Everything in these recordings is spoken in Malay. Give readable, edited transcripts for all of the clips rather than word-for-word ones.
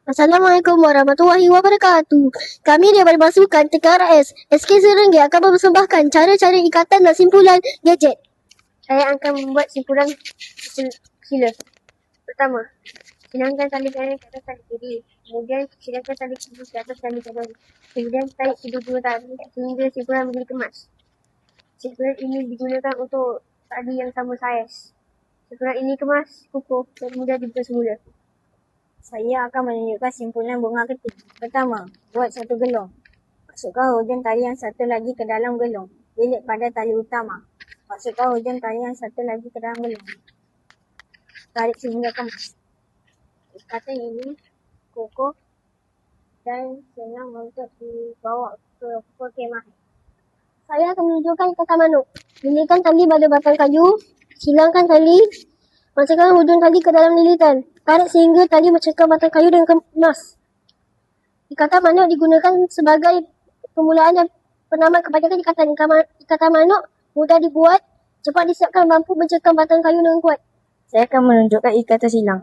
Assalamualaikum warahmatullahi wabarakatuh. Kami daripada pasukan TKRS SK Serenggi akan mempersembahkan cara-cara ikatan dan simpulan gadget. Saya akan membuat simpulan sila. Pertama, silangkan tali kanan ke atas tali kiri. Kemudian silangkan tali kiri ke atas tali kanan. Kemudian tarik kedua-dua tali sehingga simpulan menjadi kemas. Simpulan ini digunakan untuk tali yang sama saiz. Simpulan ini kemas, kukuh dan mudah dibuka semula. Saya akan menunjukkan simpulan bunga keting. Pertama, buat satu gelung. Masukkan hujung tali yang satu lagi ke dalam gelung. Lilit pada tali utama. Masukkan hujung tali yang satu lagi ke dalam gelung. Tarik sehingga kemas. Ikatan ini kukuh dan senang untuk dibawa ke kemah. Saya akan menunjukkan ikatan manuk. Lilitkan tali pada batang kayu. Silangkan tali. Masukkan hujung tali ke dalam lilitan. Tarik sehingga tali mencekam batang kayu dan kemas. Ikatan manuk digunakan sebagai permulaan dan penamat kebanyakan ikatan manuk mudah dibuat, cepat disiapkan, mampu mencekam batang kayu dengan kuat. Saya akan menunjukkan ikatan silang.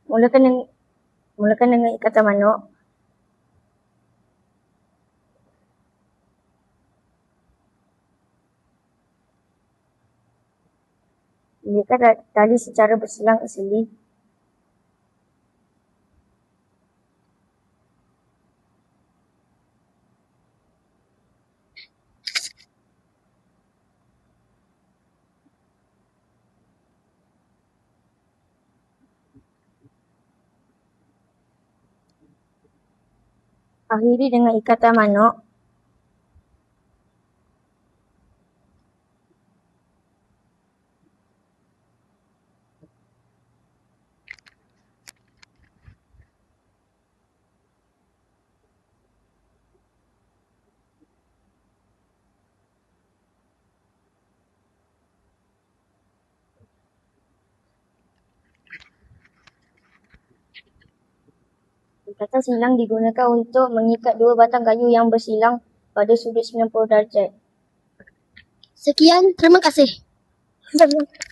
Mulakan dengan ikatan manuk. Lilitkan tali secara bersilang asli. Akhiri dengan ikatan manuk. Ikatan silang digunakan untuk mengikat dua batang kayu yang bersilang pada sudut 90 darjah. Sekian, terima kasih.